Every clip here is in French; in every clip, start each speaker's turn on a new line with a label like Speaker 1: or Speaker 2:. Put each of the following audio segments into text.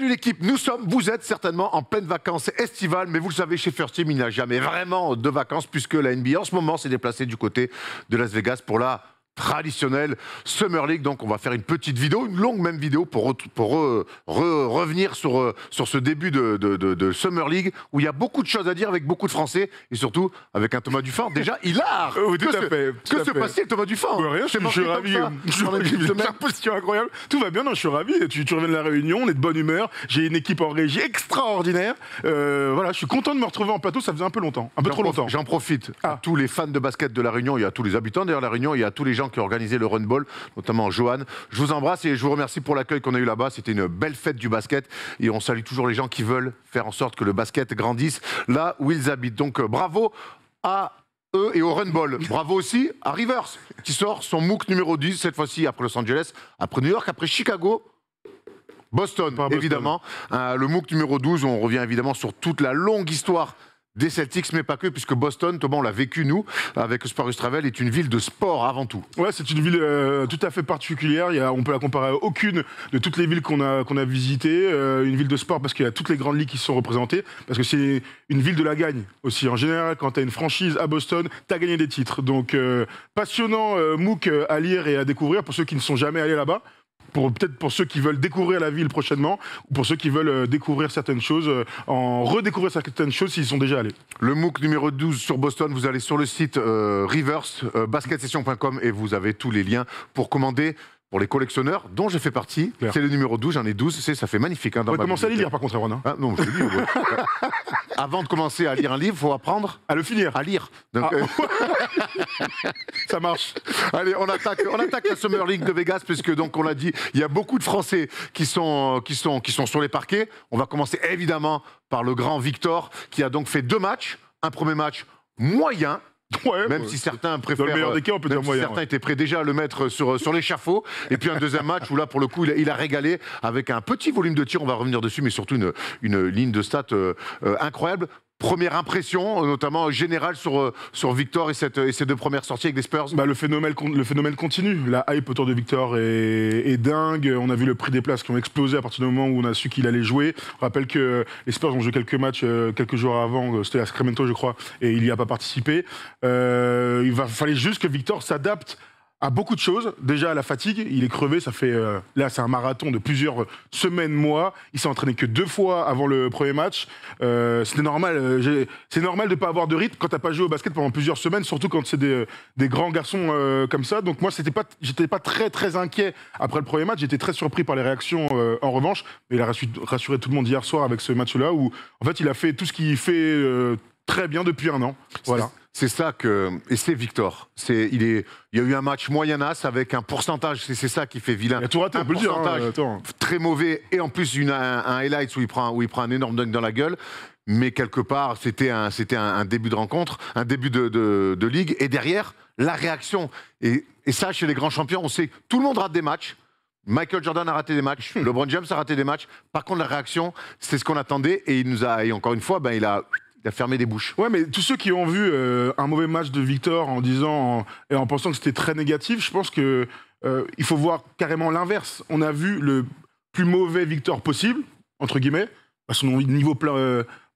Speaker 1: Salut l'équipe, vous êtes certainement en pleine vacances estivales, mais vous le savez, chez First Team, il n'y a jamais vraiment de vacances puisque la NBA en ce moment s'est déplacée du côté de Las Vegas pour la traditionnelle Summer League. Donc on va faire une petite vidéo, une longue même vidéo pour revenir sur ce début de Summer League où il y a beaucoup de choses à dire avec beaucoup de Français et surtout avec un Thomas Dufort. Déjà, hilar.
Speaker 2: Oui, tout à fait.
Speaker 1: Que se passe-t-il, Thomas Dufort?
Speaker 2: Rien, je suis ravi. Une position incroyable. Tout va bien, non, je suis ravi. Tu reviens de la Réunion, on est de bonne humeur. J'ai une équipe en régie extraordinaire. Voilà, je suis content de me retrouver en plateau, ça faisait un peu longtemps, un peu trop longtemps.
Speaker 1: J'en profite à tous les fans de basket de la Réunion, il y a tous les habitants d'ailleurs de la Réunion, il y a tous les gens qui ont organisé le Run Ball, notamment Johan. Je vous embrasse et je vous remercie pour l'accueil qu'on a eu là-bas. C'était une belle fête du basket et on salue toujours les gens qui veulent faire en sorte que le basket grandisse là où ils habitent. Donc bravo à eux et au Run Ball. Bravo aussi à Rivers qui sort son MOOC numéro 10, cette fois-ci après Los Angeles, après New York, après Chicago. Boston, évidemment. Le MOOC numéro 12, on revient évidemment sur toute la longue histoire des Celtics, mais pas que, puisque Boston, Thomas, on l'a vécu, nous, avec Sporus Travel, est une ville de sport avant tout.
Speaker 2: Ouais, c'est une ville tout à fait particulière. On peut la comparer à aucune de toutes les villes qu'on a visitées. Une ville de sport parce qu'il y a toutes les grandes ligues qui sont représentées, parce que c'est une ville de la gagne aussi. En général, quand tu as une franchise à Boston, tu as gagné des titres. Donc, passionnant MOOC à lire et à découvrir pour ceux qui ne sont jamais allés là-bas. Peut-être pour ceux qui veulent découvrir la ville prochainement, ou pour ceux qui veulent découvrir certaines choses, redécouvrir certaines choses s'ils sont déjà allés.
Speaker 1: Le MOOC numéro 12 sur Boston, vous allez sur le site Rivers, basketsession.com et vous avez tous les liens pour commander. Pour les collectionneurs, dont je fais partie, c'est le numéro 12, j'en ai 12, ça fait magnifique. Hein,
Speaker 2: on va commencer à les lire par contre, Aaron.
Speaker 1: Ah, non, je dis, avant de commencer à lire un livre, il faut apprendre
Speaker 2: à le finir.
Speaker 1: À lire. Donc,
Speaker 2: ça marche.
Speaker 1: Allez, on attaque la Summer League de Vegas, puisque donc on l'a dit, il y a beaucoup de Français qui sont sur les parquets. On va commencer évidemment par le grand Victor, qui a donc fait 2 matchs. Un premier match moyen.
Speaker 2: Ouais,
Speaker 1: même si certains préfèrent,
Speaker 2: dans le meilleur des cas, on peut dire moyen,
Speaker 1: certains étaient prêts déjà à le mettre sur l'échafaud. Et puis un deuxième match où là, pour le coup, il a régalé avec un petit volume de tir. On va revenir dessus, mais surtout une ligne de stats incroyable. Première impression, notamment générale sur Victor et ses 2 premières sorties avec des Spurs.
Speaker 2: Le phénomène continue. La hype autour de Victor est dingue. On a vu le prix des places qui ont explosé à partir du moment où on a su qu'il allait jouer. On rappelle que les Spurs ont joué quelques matchs quelques jours avant. C'était à Sacramento, je crois, et il n'y a pas participé. Fallait juste que Victor s'adapte à beaucoup de choses. Déjà à la fatigue, il est crevé, ça fait là c'est un marathon de plusieurs semaines, mois. Il s'est entraîné que 2 fois avant le premier match. C'était normal. C'est normal de pas avoir de rythme quand t'as pas joué au basket pendant plusieurs semaines, surtout quand c'est des grands garçons comme ça. Donc moi j'étais pas très inquiet après le premier match. J'étais très surpris par les réactions en revanche. Mais il a rassuré tout le monde hier soir avec ce match-là où en fait il a fait tout ce qu'il fait très bien depuis 1 an. Voilà.
Speaker 1: C'est ça et c'est Victor. Il y a eu un match moyennasse avec un pourcentage, c'est ça qui fait vilain.
Speaker 2: Il a tout raté,
Speaker 1: un pourcentage très mauvais et en plus un highlight où il prend un énorme dunk dans la gueule. Mais quelque part, c'était un début de rencontre, un début de ligue. Et derrière, la réaction. Et ça, chez les grands champions, on sait que tout le monde rate des matchs. Michael Jordan a raté des matchs, LeBron James a raté des matchs. Par contre, la réaction, c'est ce qu'on attendait. Et et encore une fois, il a fermé des bouches.
Speaker 2: Ouais, mais tous ceux qui ont vu un mauvais match de Victor et en pensant que c'était très négatif, je pense que il faut voir carrément l'inverse. On a vu le plus mauvais Victor possible, entre guillemets. Son niveau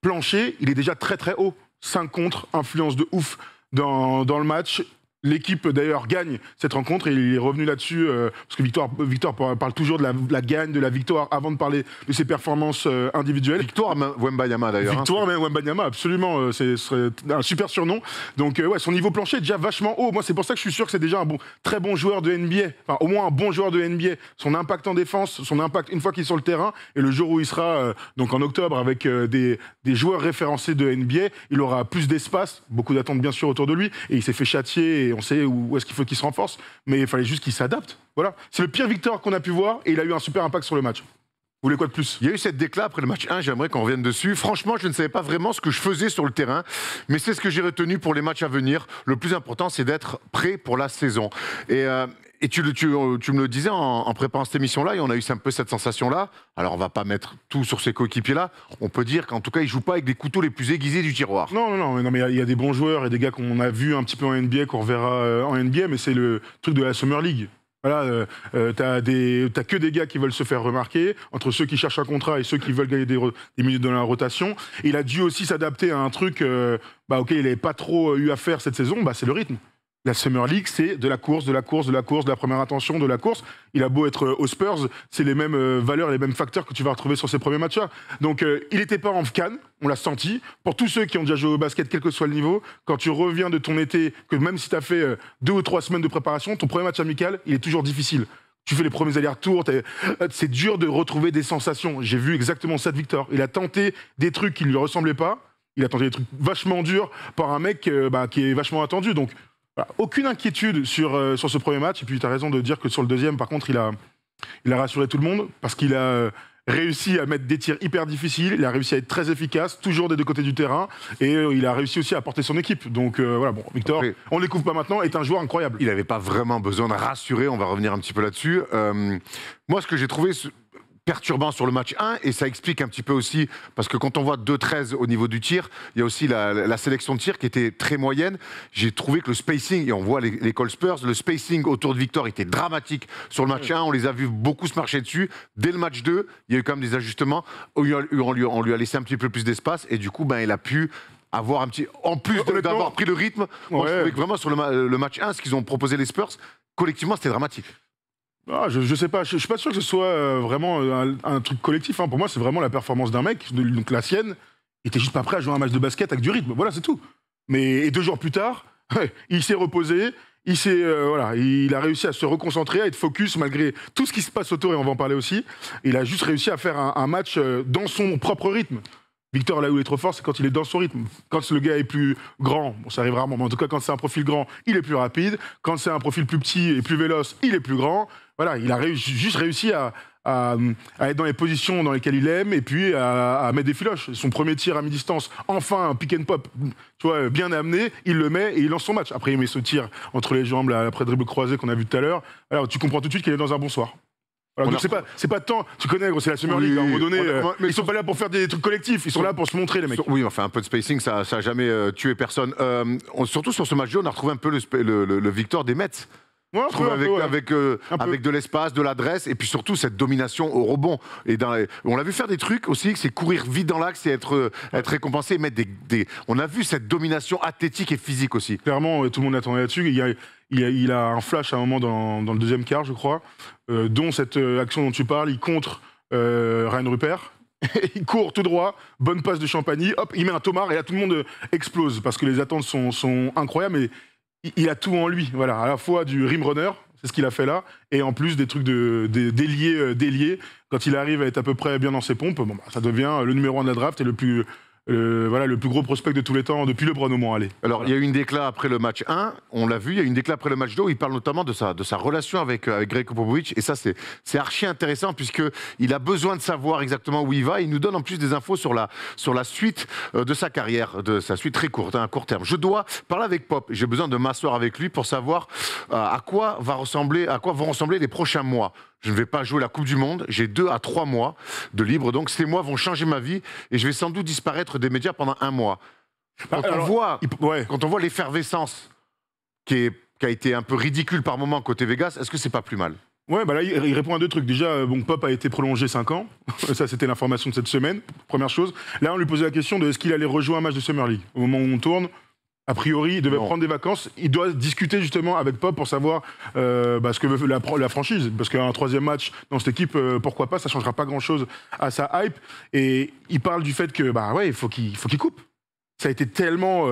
Speaker 2: plancher, il est déjà très haut. 5 contre, influence de ouf dans le match. L'équipe, d'ailleurs, gagne cette rencontre et il est revenu là-dessus, parce que Victor parle toujours de la gagne, de la victoire, avant de parler de ses performances individuelles.
Speaker 1: Victoire Wembanyama, d'ailleurs.
Speaker 2: Victoire Wembanyama, absolument, ce serait un super surnom. Donc, son niveau plancher est déjà vachement haut. Moi, c'est pour ça que je suis sûr que c'est déjà un très bon joueur de NBA, enfin, au moins un bon joueur de NBA. Son impact en défense, son impact une fois qu'il est sur le terrain, et le jour où il sera, donc en octobre, avec des joueurs référencés de NBA, il aura plus d'espace, beaucoup d'attentes bien sûr autour de lui, et il s'est fait châtier, et on sait où est-ce qu'il faut qu'il se renforce, mais il fallait juste qu'il s'adapte. Voilà. C'est le pire Victor qu'on a pu voir, et il a eu un super impact sur le match. Vous voulez quoi de plus?
Speaker 1: Il y a eu cette déclat après le match 1, j'aimerais qu'on revienne dessus. Franchement, je ne savais pas vraiment ce que je faisais sur le terrain, mais c'est ce que j'ai retenu pour les matchs à venir. Le plus important, c'est d'être prêt pour la saison. Et tu me le disais en préparant cette émission-là, et on a eu un peu cette sensation-là. Alors, on va pas mettre tout sur ses coéquipiers-là. On peut dire qu'en tout cas, il joue pas avec les couteaux les plus aiguisés du tiroir.
Speaker 2: Non, mais il y a des bons joueurs et des gars qu'on a vus un petit peu en NBA, qu'on reverra en NBA, mais c'est le truc de la Summer League. Voilà, t'as que des gars qui veulent se faire remarquer, entre ceux qui cherchent un contrat et ceux qui veulent gagner des minutes dans la rotation. Et il a dû aussi s'adapter à un truc auquel il n'avait pas trop eu à faire cette saison, c'est le rythme. La Summer League, c'est de la course, de la première attention, de la course. Il a beau être aux Spurs, c'est les mêmes valeurs, les mêmes facteurs que tu vas retrouver sur ses premiers matchs-là. Donc, il n'était pas en canne, on l'a senti. Pour tous ceux qui ont déjà joué au basket, quel que soit le niveau, quand tu reviens de ton été, que même si tu as fait 2 ou 3 semaines de préparation, ton premier match amical, il est toujours difficile. Tu fais les premiers allers-retours, c'est dur de retrouver des sensations. J'ai vu exactement ça de Victor. Il a tenté des trucs qui ne lui ressemblaient pas. Il a tenté des trucs vachement durs par un mec qui est vachement attendu. Donc, voilà, aucune inquiétude sur ce premier match. Et puis, tu as raison de dire que sur le deuxième, par contre, il a rassuré tout le monde parce qu'il a réussi à mettre des tirs hyper difficiles. Il a réussi à être très efficace, toujours des deux côtés du terrain. Et il a réussi aussi à porter son équipe. Donc, voilà, bon, Victor, après, on ne les couvre pas maintenant, est un joueur incroyable.
Speaker 1: Il n'avait pas vraiment besoin de rassurer. On va revenir un petit peu là-dessus. Moi, ce que j'ai trouvé perturbant sur le match 1, et ça explique un petit peu aussi, parce que quand on voit 2-13 au niveau du tir, il y a aussi la sélection de tir qui était très moyenne. J'ai trouvé que le spacing, et on voit l'école Spurs, le spacing autour de Victor était dramatique sur le match 1, on les a vus beaucoup se marcher dessus. Dès le match 2, il y a eu quand même des ajustements, on lui a laissé un petit peu plus d'espace, et du coup, il a pu avoir un petit... En plus d'avoir pris le rythme, on trouvait que vraiment sur le match 1, ce qu'ils ont proposé les Spurs, collectivement, c'était dramatique.
Speaker 2: Je sais pas, je suis pas sûr que ce soit vraiment un truc collectif. Hein. Pour moi, c'est vraiment la performance d'un mec, donc la sienne. Il était juste pas prêt à jouer un match de basket avec du rythme. Voilà, c'est tout. Et 2 jours plus tard, il s'est reposé. Il a réussi à se reconcentrer, à être focus malgré tout ce qui se passe autour, et on va en parler aussi. Il a juste réussi à faire un match dans son propre rythme. Victor, là où il est trop fort, c'est quand il est dans son rythme. Quand le gars est plus grand, bon, ça arrive rarement, mais en tout cas, quand c'est un profil grand, il est plus rapide. Quand c'est un profil plus petit et plus véloce, il est plus grand. Voilà, il a juste réussi à être dans les positions dans lesquelles il aime et puis à mettre des filoches. Son premier tir à mi-distance, enfin un pick and pop, tu vois, bien amené, il le met et il lance son match. Après, il met ce tir entre les jambes, là, après dribble croisé qu'on a vu tout à l'heure. Alors, tu comprends tout de suite qu'il est dans un bon soir. Alors, donc c'est pas tant, tu connais, c'est la Summer League, à un moment donné, ils sont pas là pour faire des trucs collectifs, ils sont là pour se montrer, les mecs.
Speaker 1: Oui, enfin un peu de spacing, ça a jamais tué personne. Surtout sur ce match 2, on a retrouvé un peu le Victor des Mets.
Speaker 2: Ouais,
Speaker 1: je trouve avec de l'espace, de l'adresse, et puis surtout cette domination au rebond. On l'a vu faire des trucs aussi, c'est courir vite dans l'axe et être récompensé, et mettre on a vu cette domination athlétique et physique aussi.
Speaker 2: Clairement, tout le monde attendait là-dessus. Il a un flash à un moment dans le deuxième quart, je crois, dont cette action dont tu parles, il contre Ryan Rupert. Il court tout droit, bonne passe de Champagny, hop, il met un tomard et là tout le monde explose parce que les attentes sont incroyables, mais il a tout en lui, voilà, à la fois du rim runner, c'est ce qu'il a fait là, et en plus des trucs déliés. Quand il arrive à être à peu près bien dans ses pompes, ça devient le numéro 1 de la draft et le plus gros prospect de tous les temps, depuis LeBron au moins. Allez.
Speaker 1: Alors, il y a eu une déclat après le match 1, on l'a vu, il y a eu une déclat après le match 2, où il parle notamment de sa relation avec Greg Popovich, et ça, c'est archi intéressant, puisqu'il a besoin de savoir exactement où il va, il nous donne en plus des infos sur la suite de sa carrière, de sa suite très courte, à court terme. Je dois parler avec Pop, j'ai besoin de m'asseoir avec lui pour savoir à quoi vont ressembler les prochains mois. Je ne vais pas jouer la Coupe du Monde, j'ai 2 à 3 mois de libre, donc ces mois vont changer ma vie et je vais sans doute disparaître des médias pendant 1 mois. Quand on voit l'effervescence qui a été un peu ridicule par moment côté Vegas, est-ce que c'est pas plus mal ?
Speaker 2: Ouais, là, il répond à 2 trucs. Déjà, Pop a été prolongé 5 ans. Ça, c'était l'information de cette semaine, première chose. Là, on lui posait la question de est-ce qu'il allait rejouer un match de Summer League. Au moment où on tourne, a priori, il devait prendre des vacances. Il doit discuter justement avec Pop pour savoir ce que veut la franchise. Parce qu'un 3e match dans cette équipe, pourquoi pas, ça ne changera pas grand-chose à sa hype. Et il parle du fait que, il faut qu'il coupe. Ça a été tellement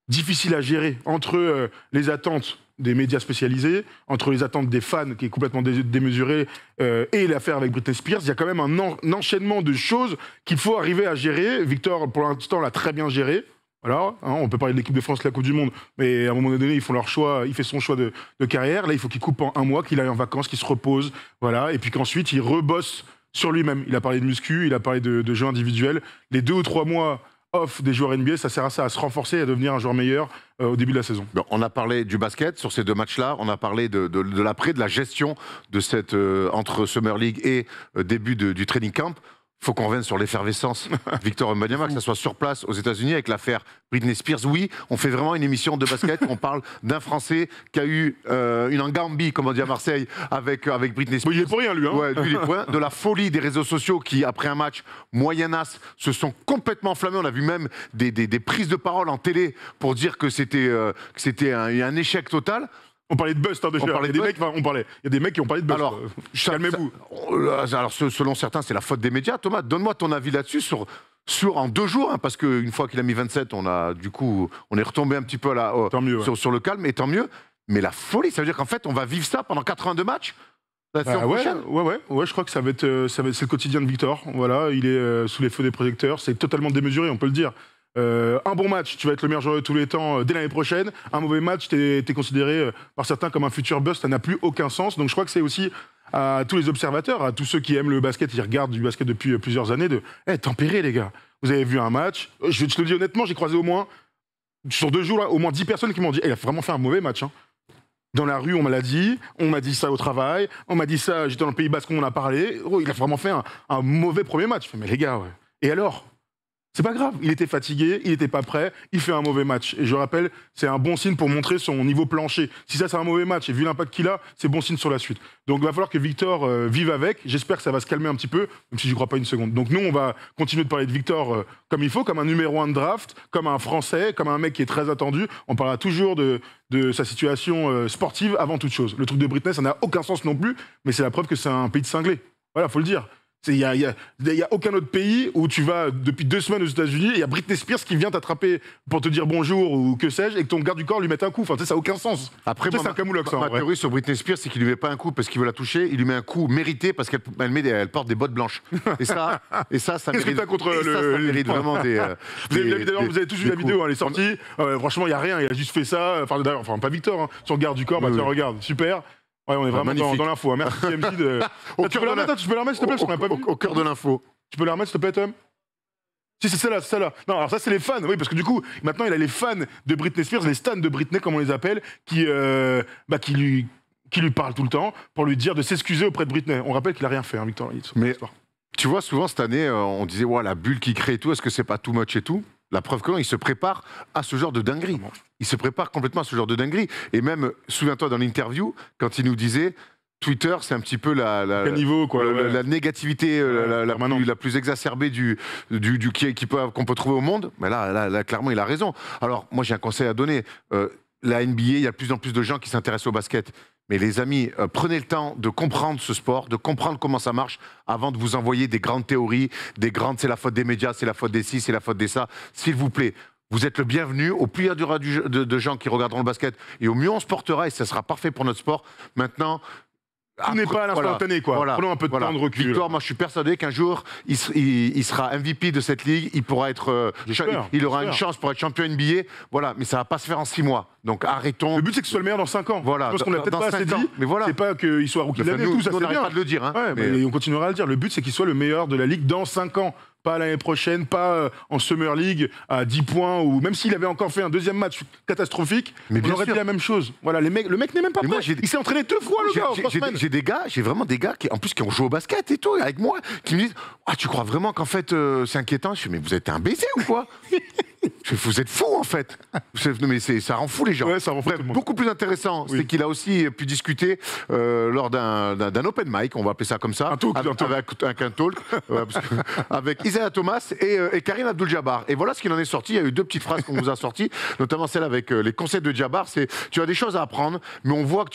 Speaker 2: difficile à gérer entre les attentes des médias spécialisés, entre les attentes des fans qui est complètement démesuré et l'affaire avec Britney Spears. Il y a quand même un enchaînement de choses qu'il faut arriver à gérer. Victor, pour l'instant, l'a très bien géré. Voilà, on peut parler de l'équipe de France, la Coupe du Monde, mais à un moment donné, ils font leur choix, il fait son choix de carrière. Là, il faut qu'il coupe en 1 mois, qu'il aille en vacances, qu'il se repose, voilà, et puis qu'ensuite, il rebosse sur lui-même. Il a parlé de muscu, il a parlé de jeux individuels. Les 2 ou 3 mois off des joueurs NBA, ça sert à ça, à se renforcer et à devenir un joueur meilleur au début de la saison.
Speaker 1: Bon, on a parlé du basket sur ces 2 matchs-là, on a parlé de l'après, de la gestion de cette entre Summer League et début du training camp. faut qu'on revienne sur l'effervescence. Victor Wembanyama, que ça soit sur place aux États-Unis avec l'affaire Britney Spears. Oui, on fait vraiment une émission de basket. On parle d'un Français qui a eu une engambi, comme on dit à Marseille, avec Britney Spears.
Speaker 2: Bon, il est pour rien, lui. Hein.
Speaker 1: Ouais, lui, il est pour rien. De la folie des réseaux sociaux qui, après un match moyennasse, se sont complètement enflammés. On a vu même des prises de parole en télé pour dire que c'était un échec total.
Speaker 2: On parlait de bust, hein, déjà. Il y a des mecs qui ont parlé de bust.
Speaker 1: Alors,
Speaker 2: calmez-vous.
Speaker 1: Alors, selon certains, c'est la faute des médias. Thomas, donne-moi ton avis là-dessus sur en 2 jours, hein, parce qu'une fois qu'il a mis 27, on est retombé un petit peu sur le calme, et tant mieux. Mais la folie, ça veut dire qu'en fait, on va vivre ça pendant 82 matchs la saison prochaine.
Speaker 2: Ouais, je crois que ça va être c'est le quotidien de Victor. Voilà, il est sous les feux des projecteurs. C'est totalement démesuré, on peut le dire. Un bon match, tu vas être le meilleur joueur de tous les temps dès l'année prochaine. Un mauvais match, t'es considéré par certains comme un futur bust, ça n'a plus aucun sens. Donc je crois que c'est aussi à tous les observateurs, à tous ceux qui aiment le basket, qui regardent du basket depuis plusieurs années, de tempérer les gars. Vous avez vu un match, je te le dis honnêtement, j'ai croisé au moins, sur 2 jours, là, au moins 10 personnes qui m'ont dit il a vraiment fait un mauvais match. Hein. Dans la rue, on m'a dit ça au travail, on m'a dit ça, j'étais dans le Pays Basque, on en a parlé. Oh, il a vraiment fait un mauvais premier match. Je fais, mais les gars, ouais. Et alors ? C'est pas grave, il était fatigué, il était pas prêt, il fait un mauvais match. Et je rappelle, c'est un bon signe pour montrer son niveau plancher. Si ça c'est un mauvais match et vu l'impact qu'il a, c'est bon signe sur la suite. Donc il va falloir que Victor vive avec. J'espère que ça va se calmer un petit peu, même si j'y crois pas une seconde. Donc nous, on va continuer de parler de Victor comme il faut, comme un numéro 1 de draft, comme un Français, comme un mec qui est très attendu. On parlera toujours de sa situation sportive avant toute chose. Le truc de Britney, ça n'a aucun sens non plus, mais c'est la preuve que c'est un pays de cinglés. Voilà, faut le dire. Il n'y a aucun autre pays où tu vas depuis 2 semaines aux États-Unis et il y a Britney Spears qui vient t'attraper pour te dire bonjour ou que sais-je et que ton garde du corps lui mette un coup. Enfin, ça n'a aucun sens.
Speaker 1: Après, moi,
Speaker 2: c'est un camoulox.
Speaker 1: Ma théorie sur Britney Spears, c'est qu'il lui met pas un coup parce qu'il veut la toucher, il lui met un coup mérité parce qu'elle porte des bottes blanches. Et ça
Speaker 2: Qu'est-ce
Speaker 1: mérite.
Speaker 2: que t'as contre
Speaker 1: ça mérite vraiment des.
Speaker 2: Vous avez tous vu la vidéo, elle est sortie. Franchement, il n'y a rien, il a juste fait ça. Enfin, pas Victor, hein. Son garde du corps, tiens, regarde, super. Ouais, on est vraiment dans l'info. Hein. Merci TMJ de. Tu peux la remettre, s'il te plaît, parce qu'on n'a pas vu.
Speaker 1: Au cœur de l'info.
Speaker 2: Tu peux la remettre, s'il te plaît, Tom? Si, c'est celle-là. Non, alors ça, c'est les fans. Oui, parce que du coup, maintenant, il a les fans de Britney Spears, les stans de Britney, comme on les appelle, qui lui parlent tout le temps pour lui dire de s'excuser auprès de Britney. On rappelle qu'il n'a rien fait, hein, Victor.
Speaker 1: Mais tu vois, souvent, cette année, on disait, ouais, la bulle qui crée et tout, est-ce que c'est pas too much et tout? La preuve que non, il se prépare à ce genre de dinguerie. Il se prépare complètement à ce genre de dinguerie. Et même, souviens-toi dans l'interview, quand il nous disait Twitter, c'est un petit peu la négativité la plus exacerbée qu'on peut trouver au monde. Mais là, clairement, il a raison. Alors, moi, j'ai un conseil à donner. La NBA, il y a de plus en plus de gens qui s'intéressent au basket. Mais les amis, prenez le temps de comprendre ce sport, de comprendre comment ça marche, avant de vous envoyer des grandes théories, c'est la faute des médias, c'est la faute des ci, c'est la faute des ça. S'il vous plaît, vous êtes le bienvenu. Au plus il y aura de gens qui regarderont le basket, et au mieux on se portera, et ça sera parfait pour notre sport. Maintenant...
Speaker 2: Tout n'est pas à l'instantané, quoi. Prenons un peu de temps de recul.
Speaker 1: Victor, moi je suis persuadé qu'un jour, il sera MVP de cette ligue, il pourra être, il aura une chance pour être champion NBA, voilà, mais ça va pas se faire en 6 mois. Donc arrêtons.
Speaker 2: Le but c'est que ce soit le meilleur dans 5 ans.
Speaker 1: Voilà.
Speaker 2: Parce qu'on l'a peut-être pas assez dit.
Speaker 1: Mais voilà.
Speaker 2: C'est pas qu'il soit rookie de l'année, tout ça c'est bien.
Speaker 1: On n'arrête pas de le dire. Hein,
Speaker 2: mais on continuera à le dire. Le but c'est qu'il soit le meilleur de la ligue dans 5 ans. Pas l'année prochaine, pas en Summer League à 10 points, ou même s'il avait encore fait un deuxième match catastrophique, on aurait dit la même chose. Voilà, le mec n'est même pas prêt. Il s'est entraîné 2 fois, le gars.
Speaker 1: J'ai vraiment des gars qui ont joué au basket et tout, avec moi, qui me disent ah, tu crois vraiment qu'en fait c'est inquiétant? Je dis mais vous êtes un baiser ou quoi? Vous êtes fous en fait. Mais ça rend fou les gens.
Speaker 2: Ouais, ça rend fou.
Speaker 1: Beaucoup plus intéressant, c'est qu'il a aussi pu discuter lors d'un open mic, on va appeler ça comme ça, avec un talk, avec Isaiah Thomas et Karim Abdul-Jabbar. Et voilà ce qu'il en est sorti. Il y a eu 2 petites phrases qu'on vous a sorties, notamment celle avec les conseils de Jabbar. C'est tu as des choses à apprendre, mais on voit que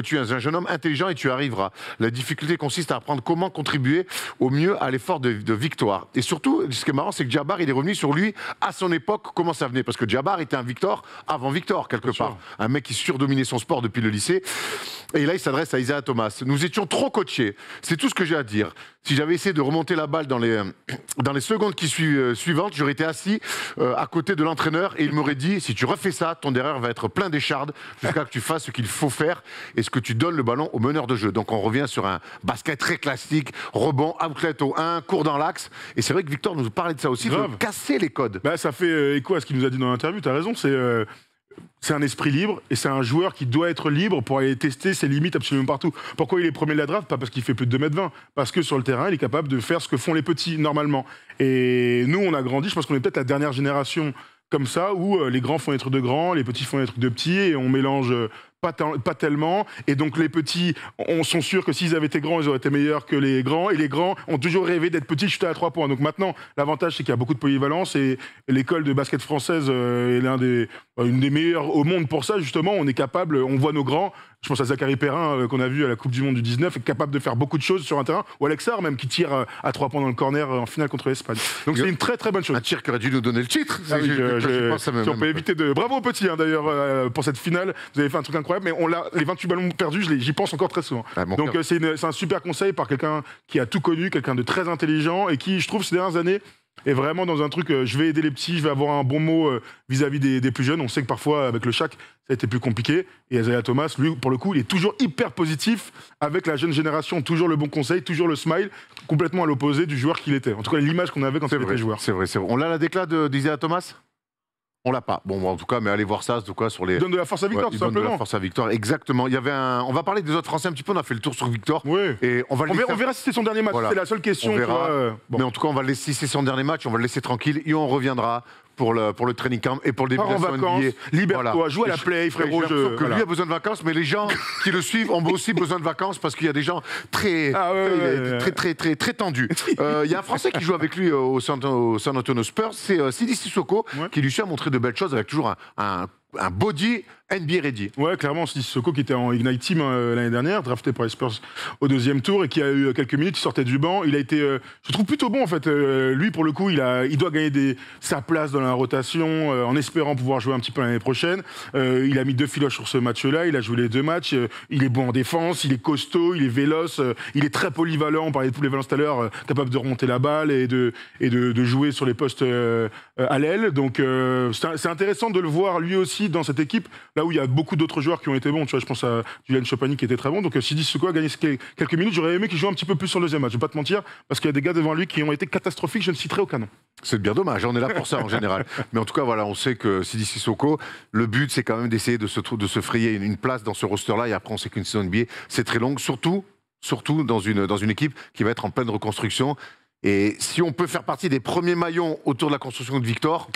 Speaker 1: tu es un jeune homme intelligent et tu arriveras. La difficulté consiste à apprendre comment contribuer au mieux à l'effort de victoire. Et surtout, ce qui est marrant, c'est que Jabbar, il est revenu sur lui à son époque, comment ça venait, parce que Jabbar était un Victor avant Victor, quelque part. Un mec qui surdominait son sport depuis le lycée. Et là, il s'adresse à Isaiah Thomas. Nous étions trop coachés. C'est tout ce que j'ai à dire. Si j'avais essayé de remonter la balle dans les secondes qui suivantes, j'aurais été assis à côté de l'entraîneur et il m'aurait dit, si tu refais ça, ton erreur va être plein d'échardes jusqu'à que tu fasses ce qu'il faut faire et ce que tu donnes le ballon au meneur de jeu. Donc on revient sur un basket très classique, rebond, outlet au 1, court dans l'axe. Et c'est vrai que Victor nous parlait de ça aussi, de casser les codes.
Speaker 2: Bah, ça fait écho à ce qu'il nous a dit dans l'interview, t'as raison, c'est... c'est un esprit libre et c'est un joueur qui doit être libre pour aller tester ses limites absolument partout. Pourquoi il est premier de la draft? Pas parce qu'il fait plus de 2,20 m, parce que sur le terrain, il est capable de faire ce que font les petits normalement. Et nous, on a grandi, je pense qu'on est peut-être la dernière génération comme ça, où les grands font des trucs de grands, les petits font des trucs de petits, et on mélange pas tellement. Et donc les petits, on sont sûrs que s'ils avaient été grands, ils auraient été meilleurs que les grands. Et les grands ont toujours rêvé d'être petits, chutés à 3 points. Donc maintenant, l'avantage, c'est qu'il y a beaucoup de polyvalence, et l'école de basket française est une des meilleures au monde pour ça. Justement, on est capable, on voit nos grands. Je pense à Zachary Perrin, qu'on a vu à la Coupe du Monde du 19, est capable de faire beaucoup de choses sur un terrain. Ou Alex Sarr, même, qui tire à 3 points dans le corner en finale contre l'Espagne. Donc c'est une très très bonne chose.
Speaker 1: Un tir qui aurait dû nous donner le titre.
Speaker 2: Ah oui, si on peut éviter de... Bravo aux petits, hein, d'ailleurs, pour cette finale. Vous avez fait un truc incroyable, mais les 28 ballons perdus, j'y pense encore très souvent. Ah, donc c'est un super conseil par quelqu'un qui a tout connu, quelqu'un de très intelligent, et qui, je trouve, ces dernières années, est vraiment dans un truc, je vais aider les petits, je vais avoir un bon mot vis-à-vis des plus jeunes. On sait que parfois, avec le Shaq, ça a été plus compliqué. Et Isaiah Thomas, lui, pour le coup, il est toujours hyper positif avec la jeune génération, toujours le bon conseil, toujours le smile, complètement à l'opposé du joueur qu'il était. En tout cas, l'image qu'on avait quand il était joueur.
Speaker 1: C'est vrai. On l'a la déclat d'Isaiah Thomas? On l'a pas. Bon, en tout cas, mais allez voir ça, en tout cas, sur les...
Speaker 2: Il donne de la force à Victor, tout simplement.
Speaker 1: Il donne de la force à Victor, exactement. Il y avait on va parler des autres Français un petit peu, on a fait le tour sur Victor.
Speaker 2: Oui.
Speaker 1: Et on
Speaker 2: verra si c'est son dernier match, voilà. C'est la seule question.
Speaker 1: On verra. Bon. Mais en tout cas, on va le laisser, si c'est son dernier match, on va le laisser tranquille et on reviendra pour le training camp et pour le début de la
Speaker 2: vacances, libère-toi, voilà. Joue à la play, frérot.
Speaker 1: Lui a besoin de vacances, mais les gens qui le suivent ont aussi besoin de vacances parce qu'il y a des gens très tendus. Il y a un Français qui joue avec lui au San Antonio Spurs, c'est Sidi Sissoko, qui lui a montré de belles choses avec toujours un body NBA ready.
Speaker 2: Ouais, clairement, Sidi Sissoko qui était en Ignite Team l'année dernière, drafté par les Spurs au 2e tour et qui a eu quelques minutes, il sortait du banc. Il a été, je trouve, plutôt bon en fait. Lui, pour le coup, il doit gagner sa place dans la rotation en espérant pouvoir jouer un petit peu l'année prochaine. Il a mis 2 filoches sur ce match-là, il a joué les 2 matchs. Il est bon en défense, il est costaud, il est véloce, il est très polyvalent. On parlait de polyvalence tout à l'heure, capable de remonter la balle et de jouer sur les postes à l'aile. Donc c'est intéressant de le voir lui aussi dans cette équipe, là où il y a beaucoup d'autres joueurs qui ont été bons. Tu vois, je pense à Julian Chopani qui était très bon. Donc Sidi Sissoko a gagné quelques minutes. J'aurais aimé qu'il joue un petit peu plus sur le 2e match. Je vais pas te mentir, parce qu'il y a des gars devant lui qui ont été catastrophiques. Je ne citerai aucun nom.
Speaker 1: C'est bien dommage. On est là pour ça en général. Mais en tout cas, voilà, on sait que Sidi Sissoko, le but, c'est quand même d'essayer de se frayer une place dans ce roster-là. Et après, on sait qu'une saison NBA, c'est très longue, surtout dans une équipe qui va être en pleine reconstruction. Et si on peut faire partie des premiers maillons autour de la construction de Victor,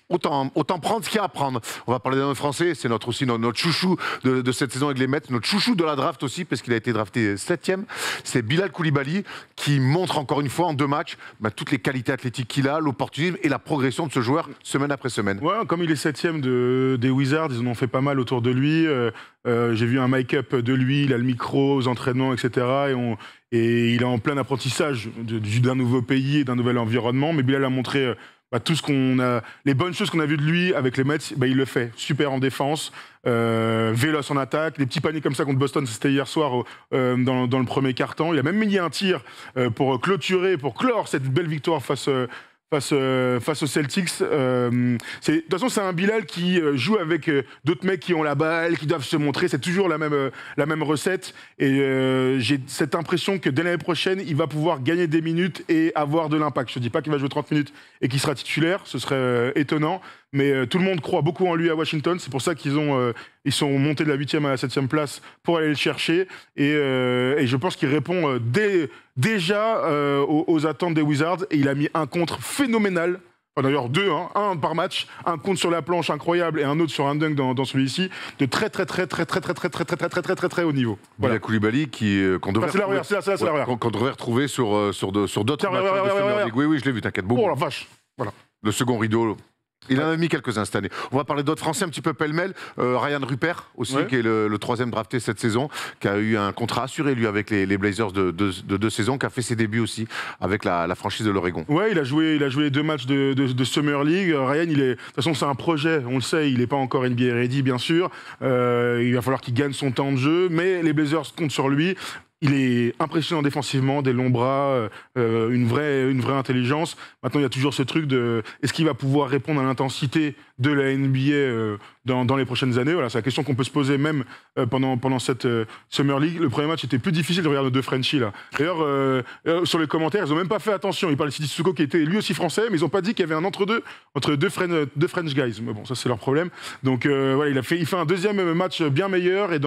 Speaker 1: autant prendre ce qu'il y a à prendre. On va parler d'un Français, c'est notre chouchou de cette saison avec les Mets, notre chouchou de la draft aussi, parce qu'il a été drafté 7e. C'est Bilal Koulibaly qui montre encore une fois en 2 matchs toutes les qualités athlétiques qu'il a, l'opportunisme et la progression de ce joueur semaine après semaine.
Speaker 2: Ouais, comme il est 7e des Wizards, ils en ont fait pas mal autour de lui. J'ai vu un make-up de lui, il a le micro aux entraînements, etc. Et il est en plein apprentissage d'un nouveau pays et d'un nouvel environnement. Mais Bilal a montré tout ce les bonnes choses qu'on a vues de lui avec les Mets, il le fait. Super en défense, véloce en attaque, des petits paniers comme ça contre Boston, c'était hier soir dans le premier quart-temps. Il a même mis un tir pour clore cette belle victoire face aux Celtics. De toute façon, c'est un Bilal qui joue avec d'autres mecs qui ont la balle, qui doivent se montrer. C'est toujours la même recette. Et j'ai cette impression que dès l'année prochaine, il va pouvoir gagner des minutes et avoir de l'impact. Je ne dis pas qu'il va jouer 30 minutes et qu'il sera titulaire. Ce serait étonnant. Mais tout le monde croit beaucoup en lui à Washington. C'est pour ça qu'ils sont montés de la 8e à la 7e place pour aller le chercher. Et je pense qu'il répond déjà aux attentes des Wizards. Et il a mis un contre phénoménal. Enfin, d'ailleurs 2, un par match, un contre sur la planche incroyable et un autre sur un dunk dans celui-ci, de très haut niveau.
Speaker 1: Voilà. Bilal Koulibaly qu'on devrait retrouver sur d'autres matchs. Oui, je l'ai vu, t'inquiète.
Speaker 2: Oh la vache. Voilà.
Speaker 1: Le second rideau. Il en a mis quelques-uns cette année. On va parler d'autres Français un petit peu pêle-mêle. Ryan Rupert aussi, qui est le 3e drafté cette saison, qui a eu un contrat assuré lui avec les Blazers de 2 saisons, qui a fait ses débuts aussi avec la franchise de l'Oregon.
Speaker 2: Ouais, il a joué les 2 matchs de Summer League. Ryan, de toute façon, c'est un projet, on le sait, il n'est pas encore NBA ready, bien sûr. Il va falloir qu'il gagne son temps de jeu, mais les Blazers comptent sur lui. Il est impressionnant défensivement, des longs bras, une vraie intelligence. Maintenant, il y a toujours ce truc de est-ce qu'il va pouvoir répondre à l'intensité de la NBA dans les prochaines années. Voilà, c'est la question qu'on peut se poser même pendant cette Summer League. Le premier match était plus difficile de regarder nos deux Frenchies là. D'ailleurs, sur les commentaires, ils n'ont même pas fait attention. Ils parlent de Sissoko qui était lui aussi français, mais ils n'ont pas dit qu'il y avait un entre-deux entre deux French guys. Mais bon, ça c'est leur problème. Donc voilà, il fait un deuxième match bien meilleur et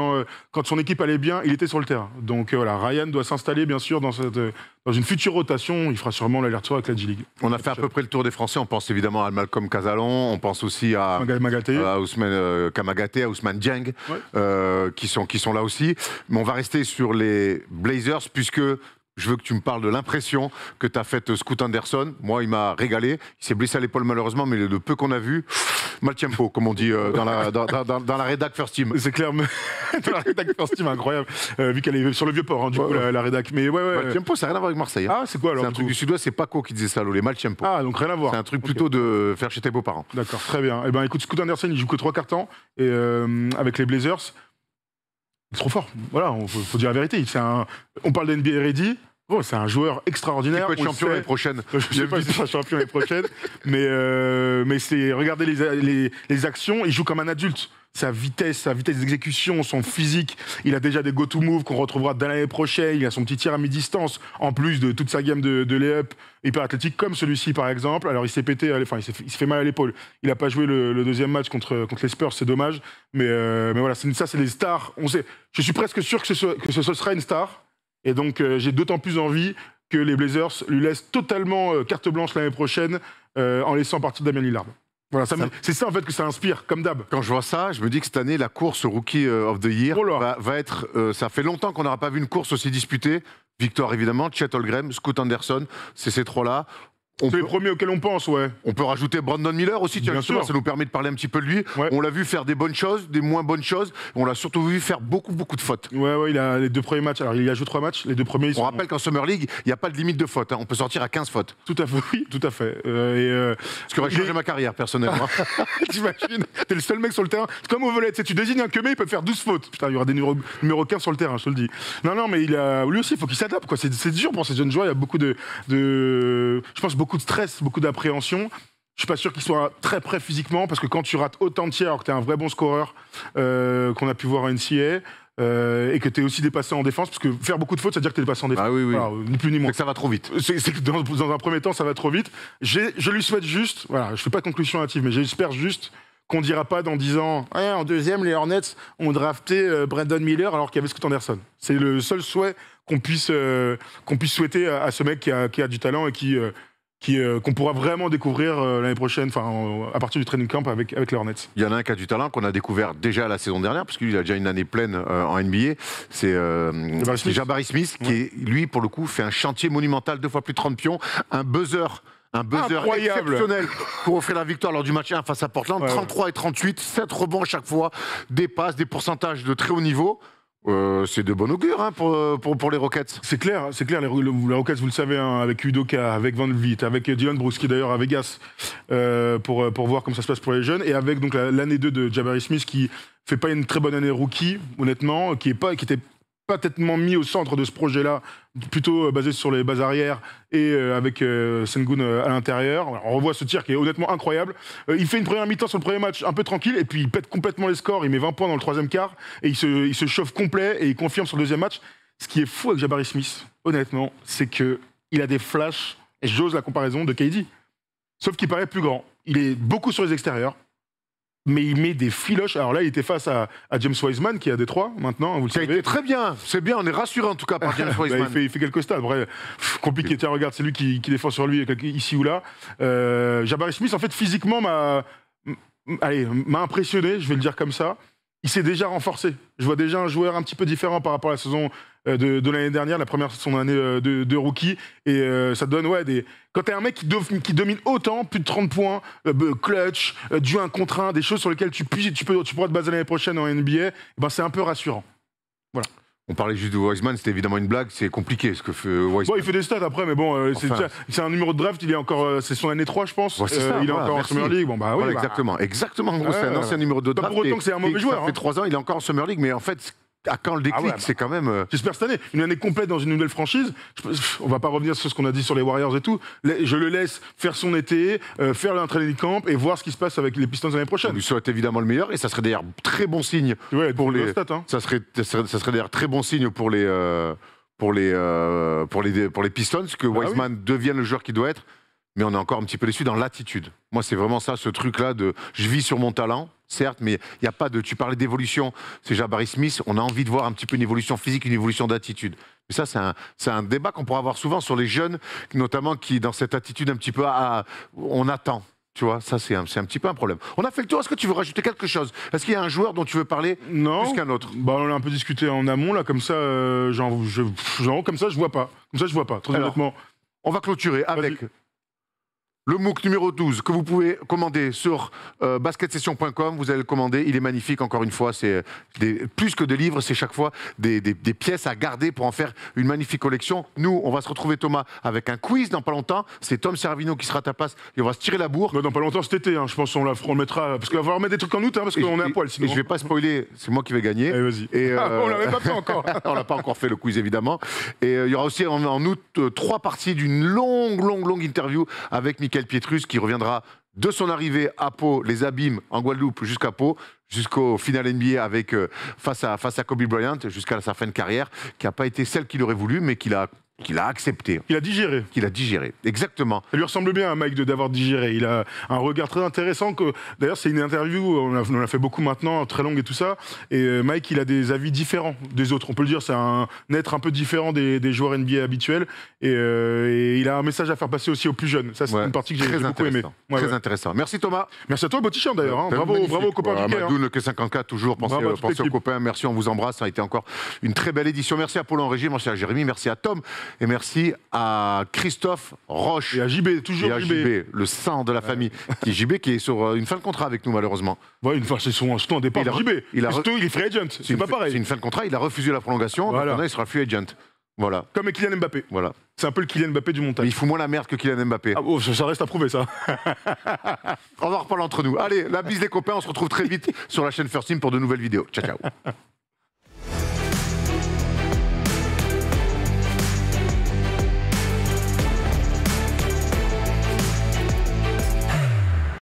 Speaker 2: quand son équipe allait bien, il était sur le terrain. Donc voilà, Ryan doit s'installer bien sûr dans une future rotation. Il fera sûrement l'aller-retour avec la G-League.
Speaker 1: On a fait à peu près le tour des Français. On pense évidemment à Malcolm Casalon, on pense aussi à Ousmane Kamagaté, à Ousmane Dieng, qui sont là aussi. Mais on va rester sur les Blazers puisque je veux que tu me parles de l'impression que t'as faite Scoot Anderson. Moi, il m'a régalé. Il s'est blessé à l'épaule malheureusement, mais le peu qu'on a vu, mal tempo, comme on dit dans la rédac First Team.
Speaker 2: C'est clair, dans la rédac First Team, incroyable. Vu qu'elle est sur le vieux port, du coup, la rédac. Mais
Speaker 1: Mal tempo, ça n'a rien à voir avec Marseille.
Speaker 2: Ah, c'est quoi alors?
Speaker 1: C'est un truc du Sud-Ouest, c'est Paco qui disait ça, les mal tempo.
Speaker 2: Ah, donc rien à voir.
Speaker 1: C'est un truc plutôt de faire chez tes beaux-parents.
Speaker 2: D'accord, très bien. Eh ben, écoute, Scoot Anderson, il joue que 3 quarts temps et avec les Blazers. C'est trop fort. Voilà, faut dire la vérité. On parle d'NBA Ready. Oh, c'est un joueur extraordinaire.
Speaker 1: Il peut être champion l'année prochaine.
Speaker 2: Je ne sais pas s'il sera champion l'année prochaine, mais regardez les actions, il joue comme un adulte. Sa vitesse d'exécution, son physique, il a déjà des go-to-move qu'on retrouvera dès l'année prochaine, il a son petit tir à mi-distance, en plus de toute sa gamme de lay-up hyper athlétique, comme celui-ci par exemple. Alors il s'est fait mal à l'épaule. Il n'a pas joué le deuxième match contre les Spurs, c'est dommage. Mais voilà, ça c'est les stars. Je suis presque sûr que ce sera une star. Et donc j'ai d'autant plus envie que les Blazers lui laissent totalement carte blanche l'année prochaine en laissant partir Damian Lillard. Voilà, c'est ça en fait que ça inspire, comme d'hab.
Speaker 1: Quand je vois ça, je me dis que cette année, la course Rookie of the Year va être... ça fait longtemps qu'on n'aura pas vu une course aussi disputée. Victor évidemment, Chet Holmgren, Scoot Anderson, c'est ces trois-là.
Speaker 2: C'est les premiers auxquels on pense, ouais.
Speaker 1: On peut rajouter Brandon Miller aussi, tiens, ça nous permet de parler un petit peu de lui. Ouais. On l'a vu faire des bonnes choses, des moins bonnes choses. On l'a surtout vu faire beaucoup de fautes.
Speaker 2: Ouais, il a les 2 premiers matchs. Alors, il a joué 3 matchs. Les 2 premiers,
Speaker 1: on rappelle qu'en Summer League, il n'y a pas de limite de fautes. On peut sortir à 15 fautes.
Speaker 2: Tout à fait, oui, tout à fait.
Speaker 1: Ce qui aurait changé ma carrière, personnellement.
Speaker 2: T'imagines, t'es le seul mec sur le terrain. C'est comme au volley, tu désignes un queumé, il peut te faire 12 fautes. Putain, il y aura des numéros 15 sur le terrain, je te le dis. Non, mais lui aussi, il faut qu'il s'adapte, quoi. C'est dur pour ces jeunes joueurs. Il y a beaucoup je pense, beaucoup de stress, beaucoup d'appréhension. Je suis pas sûr qu'il soit très prêt physiquement parce que quand tu rates autant de tirs alors que tu es un vrai bon scoreur qu'on a pu voir en NCAA et que tu es aussi dépassé en défense, parce que faire beaucoup de fautes, ça veut dire que tu es dépassé en défense.
Speaker 1: Ah oui.
Speaker 2: Voilà, ni plus ni moins.
Speaker 1: C'est que ça va trop vite.
Speaker 2: C'est que dans un premier temps, ça va trop vite. Je lui souhaite juste, voilà, je fais pas de conclusion hâtive, mais j'espère juste qu'on dira pas dans 10 ans en deuxième, les Hornets ont drafté Brandon Miller alors qu'il y avait Scoot Anderson. C'est le seul souhait qu'on puisse souhaiter à ce mec qui a du talent et qu'on pourra vraiment découvrir l'année prochaine, à partir du training camp avec les Hornets.
Speaker 1: Il y en a un qui a du talent qu'on a découvert déjà la saison dernière, parce qu'il a déjà une année pleine en NBA. C'est Jabari Smith, qui, lui, pour le coup, fait un chantier monumental, 2 fois plus de 30 pions, un buzzer exceptionnel pour offrir la victoire lors du match 1 face à Portland. 33 et 38, 7 rebonds à chaque fois, des passes, des pourcentages de très haut niveau. C'est de bon augure pour les Rockets.
Speaker 2: C'est clair, les Rockets, vous le savez, avec Udoka, avec Van Vliet, avec Dylan Brooks qui est d'ailleurs à Vegas pour voir comment ça se passe pour les jeunes, et avec donc l'année 2 de Jabari Smith qui fait pas une très bonne année rookie, honnêtement, qui était pas tellement mis au centre de ce projet-là, plutôt basé sur les bases arrières et avec Sengun à l'intérieur. Alors, on revoit ce tir qui est honnêtement incroyable. Il fait une première mi-temps sur le premier match un peu tranquille et puis il pète complètement les scores. Il met 20 points dans le 3e quart et il se chauffe complet et il confirme sur le 2e match. Ce qui est fou avec Jabari Smith, honnêtement, c'est qu'il a des flashs, et j'ose la comparaison, de KD. Sauf qu'il paraît plus grand. Il est beaucoup sur les extérieurs. Mais il met des filoches. Alors là, il était face à James Wiseman, qui est à Détroit, maintenant, vous le savez.
Speaker 1: Très bien, c'est bien, on est rassuré en tout cas par James Wiseman.
Speaker 2: Il fait quelques stats, vrai, compliqué. Tiens, regarde, c'est lui qui défend sur lui, ici ou là. Jabari Smith, en fait, physiquement, m'a impressionné, je vais le dire comme ça. Il s'est déjà renforcé. Je vois déjà un joueur un petit peu différent par rapport à la saison de l'année dernière, la première son année de rookie. Et ça donne, quand t'es un mec qui domine autant, plus de 30 points, clutch, du 1 contre 1, des choses sur lesquelles tu pourras te baser l'année prochaine en NBA, ben c'est un peu rassurant. Voilà.
Speaker 1: On parlait juste de Wiseman, c'était évidemment une blague, c'est compliqué ce que fait Wiseman.
Speaker 2: Bon, il fait des stats après, mais bon, c'est un numéro de draft, il est encore, c'est son année 3, je pense.
Speaker 1: Bon, il est encore
Speaker 2: en Summer League. Bon, bah, oui,
Speaker 1: exactement. C'est un ancien numéro de draft.
Speaker 2: Pas pour autant que c'est un mauvais joueur.
Speaker 1: Ça fait 3 ans, il est encore en Summer League, mais en fait, À quand le déclic? C'est quand même...
Speaker 2: J'espère cette année. Une année complète dans une nouvelle franchise. On va pas revenir sur ce qu'on a dit sur les Warriors et tout. Je le laisse faire son été, faire un training camp et voir ce qui se passe avec les Pistons l'année prochaine.
Speaker 1: On lui souhaite évidemment le meilleur et ça serait d'ailleurs très bon signe pour les... Ça serait d'ailleurs très bon signe pour les Pistons, que Wiseman devienne le joueur qu'il doit être. Mais on est encore un petit peu déçu dans l'attitude. Moi, c'est vraiment ça, ce truc-là de je vis sur mon talent, certes, mais il n'y a pas de... Tu parlais d'évolution, c'est Jabari Smith, on a envie de voir un petit peu une évolution physique, une évolution d'attitude. Mais ça, c'est un débat qu'on pourra avoir souvent sur les jeunes, notamment qui, dans cette attitude un petit peu on attend. Tu vois, ça, c'est un petit peu un problème. On a fait le tour. Est-ce que tu veux rajouter quelque chose? Est-ce qu'il y a un joueur dont tu veux parler plus qu'un autre?
Speaker 2: Bah, on a un peu discuté en amont, là, comme ça, comme ça, je vois pas. Comme ça, je vois pas, très honnêtement.
Speaker 1: On va clôturer avec... le MOOC numéro 12 que vous pouvez commander sur basketsession.com. Vous allez le commander, il est magnifique, encore une fois. C'est plus que des livres, c'est chaque fois des pièces à garder pour en faire une magnifique collection. Nous, on va se retrouver, Thomas, avec un quiz dans pas longtemps. C'est Tom Servino qui sera à ta place et on va se tirer la bourre.
Speaker 2: Dans pas longtemps cet été, je pense qu'on le mettra. Parce qu'on va remettre des trucs en août, parce qu'on est à poil sinon.
Speaker 1: Et je vais pas spoiler, c'est moi qui vais gagner.
Speaker 2: Allez, vas-y. On l'avait pas fait encore.
Speaker 1: On l'a pas encore fait le quiz, évidemment. Et il y aura aussi en août 3 parties d'une longue interview avec Michael Pietrus qui reviendra de son arrivée à Pau, les abîmes en Guadeloupe jusqu'à Pau, jusqu'au final NBA avec, face à Kobe Bryant, jusqu'à sa fin de carrière, qui n'a pas été celle qu'il aurait voulu, mais qu'il a accepté.
Speaker 2: Qu'il a digéré.
Speaker 1: Qu'il a digéré, exactement.
Speaker 2: Ça lui ressemble bien à Mike d'avoir digéré. Il a un regard très intéressant. D'ailleurs, c'est une interview, on en a fait beaucoup maintenant, très longue et tout ça. Et Mike, il a des avis différents des autres. On peut le dire, c'est un être un peu différent des joueurs NBA habituels. Et il a un message à faire passer aussi aux plus jeunes. Ça, c'est une partie que j'ai beaucoup aimé.
Speaker 1: Très intéressant. Merci Thomas.
Speaker 2: Merci à toi, beau t-shirt d'ailleurs. Bravo aux copains.
Speaker 1: Madoun, que 54, toujours. Pensez aux copains. Merci, on vous embrasse. Ça a été encore une très belle édition. Merci à Paul en régie, merci à Jérémy, merci à Tom. Et merci à Christophe Roche.
Speaker 2: Et à JB, toujours
Speaker 1: et à JB. Le sang de la famille. JB qui est sur une fin de contrat avec nous, malheureusement.
Speaker 2: Ouais, c'est son départ. JB. Il est free agent. C'est pas pareil.
Speaker 1: C'est une fin de contrat. Il a refusé la prolongation. Voilà. Donc maintenant, il sera free agent. Voilà.
Speaker 2: Comme Kylian Mbappé.
Speaker 1: Voilà.
Speaker 2: C'est un peu le Kylian Mbappé du montage.
Speaker 1: Mais il fout moins la merde que Kylian Mbappé.
Speaker 2: Ça reste à prouver, ça.
Speaker 1: On va en reparler entre nous. Allez, la bise les copains. On se retrouve très vite sur la chaîne First Team pour de nouvelles vidéos. Ciao, ciao.